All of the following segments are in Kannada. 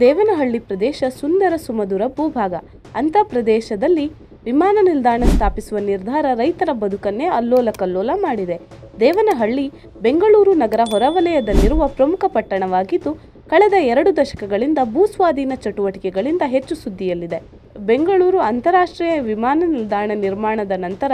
ದೇವನಹಳ್ಳಿ ಪ್ರದೇಶ ಸುಂದರ ಸುಮಧುರ ಭೂಭಾಗ. ಅಂಥ ಪ್ರದೇಶದಲ್ಲಿ ವಿಮಾನ ನಿಲ್ದಾಣ ಸ್ಥಾಪಿಸುವ ನಿರ್ಧಾರ ರೈತರ ಬದುಕನ್ನೇ ಅಲ್ಲೋಲ ಕಲ್ಲೋಲ ಮಾಡಿದೆ. ದೇವನಹಳ್ಳಿ ಬೆಂಗಳೂರು ನಗರ ಹೊರವಲಯದಲ್ಲಿರುವ ಪ್ರಮುಖ ಪಟ್ಟಣವಾಗಿದ್ದು, ಕಳೆದ 2 ದಶಕಗಳಿಂದ ಭೂಸ್ವಾಧೀನ ಚಟುವಟಿಕೆಗಳಿಂದ ಹೆಚ್ಚು ಸುದ್ದಿಯಲ್ಲಿದೆ. ಬೆಂಗಳೂರು ಅಂತಾರಾಷ್ಟ್ರೀಯ ವಿಮಾನ ನಿಲ್ದಾಣ ನಿರ್ಮಾಣದ ನಂತರ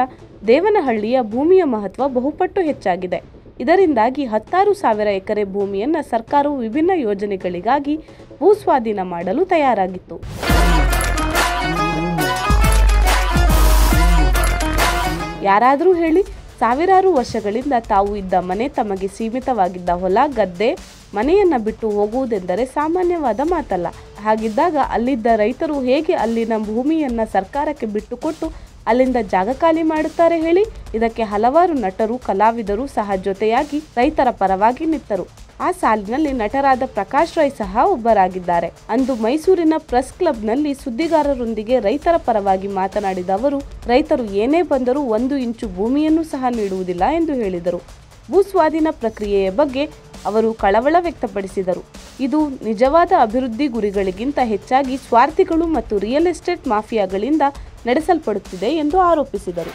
ದೇವನಹಳ್ಳಿಯ ಭೂಮಿಯ ಮಹತ್ವ ಬಹುಪಟ್ಟು ಹೆಚ್ಚಾಗಿದೆ. ಇದರಿಂದಾಗಿ 16,000 ಎಕರೆ ಭೂಮಿಯನ್ನು ಸರ್ಕಾರವು ವಿಭಿನ್ನ ಯೋಜನೆಗಳಿಗಾಗಿ ಭೂಸ್ವಾಧೀನ ಮಾಡಲು ತಯಾರಾಗಿತ್ತು. ಯಾರಾದರೂ ಹೇಳಿ, ಸಾವಿರಾರು ವರ್ಷಗಳಿಂದ ತಾವು ಇದ್ದ ಮನೆ, ತಮಗೆ ಸೀಮಿತವಾಗಿದ್ದ ಹೊಲ, ಗದ್ದೆ, ಮನೆಯನ್ನು ಬಿಟ್ಟು ಹೋಗುವುದೆಂದರೆ ಸಾಮಾನ್ಯವಾದ ಮಾತಲ್ಲ. ಹಾಗಿದ್ದಾಗ ಅಲ್ಲಿದ್ದ ರೈತರು ಹೇಗೆ ಅಲ್ಲಿನ ಭೂಮಿಯನ್ನು ಸರ್ಕಾರಕ್ಕೆ ಬಿಟ್ಟುಕೊಟ್ಟು ಅಲ್ಲಿಂದ ಜಾಗ ಖಾಲಿ ಮಾಡುತ್ತಾರೆ ಹೇಳಿ? ಇದಕ್ಕೆ ಹಲವಾರು ನಟರು, ಕಲಾವಿದರು ಸಹ ಜೊತೆಯಾಗಿ ರೈತರ ಪರವಾಗಿ ನಿಂತರು. ಆ ಸಾಲಿನಲ್ಲಿ ನಟರಾದ ಪ್ರಕಾಶ್ ರೈ ಸಹ ಒಬ್ಬರಾಗಿದ್ದಾರೆ. ಅಂದು ಮೈಸೂರಿನ ಪ್ರೆಸ್ ಕ್ಲಬ್ನಲ್ಲಿ ಸುದ್ದಿಗಾರರೊಂದಿಗೆ ರೈತರ ಪರವಾಗಿ ಮಾತನಾಡಿದ ಅವರು, ರೈತರು ಏನೇ ಬಂದರೂ 1 ಇಂಚು ಭೂಮಿಯನ್ನು ಸಹ ನೀಡುವುದಿಲ್ಲ ಎಂದು ಹೇಳಿದರು. ಭೂಸ್ವಾಧೀನ ಪ್ರಕ್ರಿಯೆಯ ಬಗ್ಗೆ ಅವರು ಕಳವಳ ವ್ಯಕ್ತಪಡಿಸಿದರು. ಇದು ನಿಜವಾದ ಅಭಿವೃದ್ಧಿ ಗುರಿಗಳಿಗಿಂತ ಹೆಚ್ಚಾಗಿ ಸ್ವಾರ್ಥಿಗಳು ಮತ್ತು ರಿಯಲ್ ಎಸ್ಟೇಟ್ ಮಾಫಿಯಾಗಳಿಂದ ನಡೆಸಲ್ಪಡುತ್ತಿದೆ ಎಂದು ಆರೋಪಿಸಿದರು.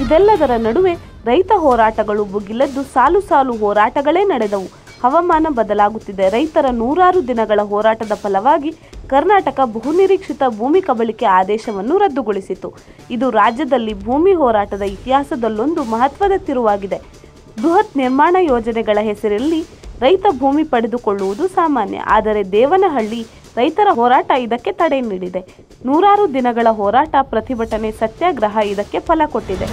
ಇದೆಲ್ಲದರ ನಡುವೆ ರೈತ ಹೋರಾಟಗಳು ಭುಗಿಲೆದ್ದು ಸಾಲು ಸಾಲು ಹೋರಾಟಗಳೇ ನಡೆದವು. ಹವಾಮಾನ ಬದಲಾಗುತ್ತಿದೆ. ರೈತರ 100 ದಿನಗಳ ಹೋರಾಟದ ಫಲವಾಗಿ ಕರ್ನಾಟಕ ಬಹುನಿರೀಕ್ಷಿತ ಭೂಮಿ ಕಬಳಿಕೆ ಆದೇಶವನ್ನು ರದ್ದುಗೊಳಿಸಿತು. ಇದು ರಾಜ್ಯದಲ್ಲಿ ಭೂಮಿ ಹೋರಾಟದ ಇತಿಹಾಸದಲ್ಲೊಂದು ಮಹತ್ವದ ತಿರುವಾಗಿದೆ. ಬೃಹತ್ ನಿರ್ಮಾಣ ಯೋಜನೆಗಳ ಹೆಸರಲ್ಲಿ ರೈತ ಭೂಮಿ ಪಡೆದುಕೊಳ್ಳುವುದು ಸಾಮಾನ್ಯ. ಆದರೆ ದೇವನಹಳ್ಳಿ ರೈತರ ಹೋರಾಟ ಇದಕ್ಕೆ ತಡೆ ನೀಡಿದೆ. 100 ದಿನಗಳ ಹೋರಾಟ, ಪ್ರತಿಭಟನೆ, ಸತ್ಯಾಗ್ರಹ ಇದಕ್ಕೆ ಫಲ ಕೊಟ್ಟಿದೆ.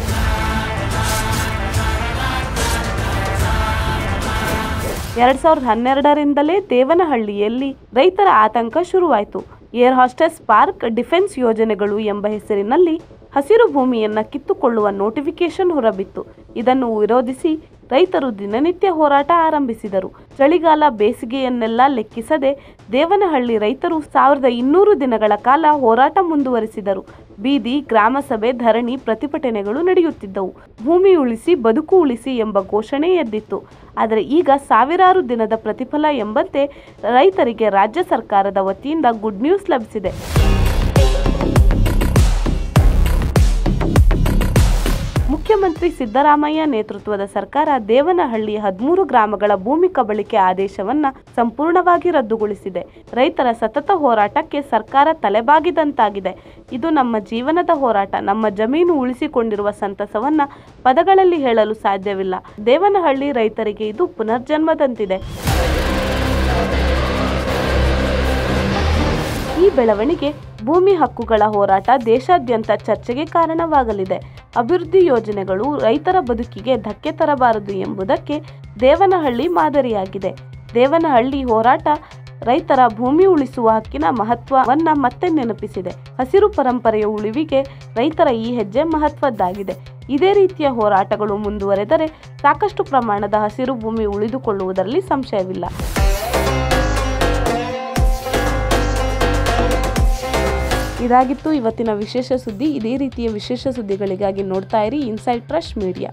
2012ರಿಂದಲೇ ದೇವನಹಳ್ಳಿಯಲ್ಲಿ ರೈತರ ಆತಂಕ ಶುರುವಾಯಿತು. ಏರ್ ಹಾಸ್ಟೆಸ್ ಪಾರ್ಕ್, ಡಿಫೆನ್ಸ್ ಯೋಜನೆಗಳು ಎಂಬ ಹೆಸರಿನಲ್ಲಿ ಹಸಿರು ಭೂಮಿಯನ್ನು ಕಿತ್ತುಕೊಳ್ಳುವ ನೋಟಿಫಿಕೇಶನ್ ಹೊರಬಿತ್ತು. ಇದನ್ನು ವಿರೋಧಿಸಿ ರೈತರು ದಿನನಿತ್ಯ ಹೋರಾಟ ಆರಂಭಿಸಿದರು. ಚಳಿಗಾಲ, ಬೇಸಿಗೆಯನ್ನೆಲ್ಲ ಲೆಕ್ಕಿಸದೆ ದೇವನಹಳ್ಳಿ ರೈತರು 1200 ದಿನಗಳ ಕಾಲ ಹೋರಾಟ ಮುಂದುವರಿಸಿದರು. ಬೀದಿ, ಗ್ರಾಮ ಸಭೆ, ಧರಣಿ, ಪ್ರತಿಭಟನೆಗಳು ನಡೆಯುತ್ತಿದ್ದವು. ಭೂಮಿ ಉಳಿಸಿ, ಬದುಕು ಉಳಿಸಿ ಎಂಬ ಘೋಷಣೆ ಎದ್ದಿತ್ತು. ಆದರೆ ಈಗ ಸಾವಿರಾರು ದಿನದ ಪ್ರತಿಫಲ ಎಂಬಂತೆ ರೈತರಿಗೆ ರಾಜ್ಯ ಸರ್ಕಾರದ ವತಿಯಿಂದ ಗುಡ್ ನ್ಯೂಸ್ ಲಭಿಸಿದೆ. ಮುಖ್ಯಮಂತ್ರಿ ಸಿದ್ದರಾಮಯ್ಯ ನೇತೃತ್ವದ ಸರ್ಕಾರ ದೇವನಹಳ್ಳಿ 13 ಗ್ರಾಮಗಳ ಭೂಮಿ ಕಬಳಿಕೆ ಆದೇಶವನ್ನು ಸಂಪೂರ್ಣವಾಗಿ ರದ್ದುಗೊಳಿಸಿದೆ. ರೈತರ ಸತತ ಹೋರಾಟಕ್ಕೆ ಸರ್ಕಾರ ತಲೆಬಾಗಿದಂತಾಗಿದೆ. ಇದು ನಮ್ಮ ಜೀವನದ ಹೋರಾಟ. ನಮ್ಮ ಜಮೀನು ಉಳಿಸಿಕೊಂಡಿರುವ ಸಂತಸವನ್ನು ಪದಗಳಲ್ಲಿ ಹೇಳಲು ಸಾಧ್ಯವಿಲ್ಲ. ದೇವನಹಳ್ಳಿ ರೈತರಿಗೆ ಇದು ಪುನರ್ಜನ್ಮದಂತಿದೆ. ಈ ಬೆಳವಣಿಗೆ ಭೂಮಿ ಹಕ್ಕುಗಳ ಹೋರಾಟ ದೇಶಾದ್ಯಂತ ಚರ್ಚೆಗೆ ಕಾರಣವಾಗಲಿದೆ. ಅಭಿವೃದ್ಧಿ ಯೋಜನೆಗಳು ರೈತರ ಬದುಕಿಗೆ ಧಕ್ಕೆ ತರಬಾರದು ಎಂಬುದಕ್ಕೆ ದೇವನಹಳ್ಳಿ ಮಾದರಿಯಾಗಿದೆ. ದೇವನಹಳ್ಳಿ ಹೋರಾಟ ರೈತರ ಭೂಮಿ ಉಳಿಸುವ ಹಕ್ಕಿನ ಮಹತ್ವವನ್ನು ಮತ್ತೆ ನೆನಪಿಸಿದೆ. ಹಸಿರು ಪರಂಪರೆಯ ಉಳಿವಿಗೆ ರೈತರ ಈ ಹೆಜ್ಜೆ ಮಹತ್ವದ್ದಾಗಿದೆ. ಇದೇ ರೀತಿಯ ಹೋರಾಟಗಳು ಮುಂದುವರೆದರೆ ಸಾಕಷ್ಟು ಪ್ರಮಾಣದ ಹಸಿರು ಭೂಮಿ ಉಳಿದುಕೊಳ್ಳುವುದರಲ್ಲಿ ಸಂಶಯವಿಲ್ಲ. ಇದಾಗಿತ್ತು ಇವತ್ತಿನ ವಿಶೇಷ ಸುದ್ದಿ. ಇದೇ ರೀತಿಯ ವಿಶೇಷ ಸುದ್ದಿಗಳಿಗಾಗಿ ನೋಡ್ತಾ ಇರಿ ಇನ್ಸೈಡ್ ಟ್ರಸ್ಟ್ ಮೀಡಿಯಾ.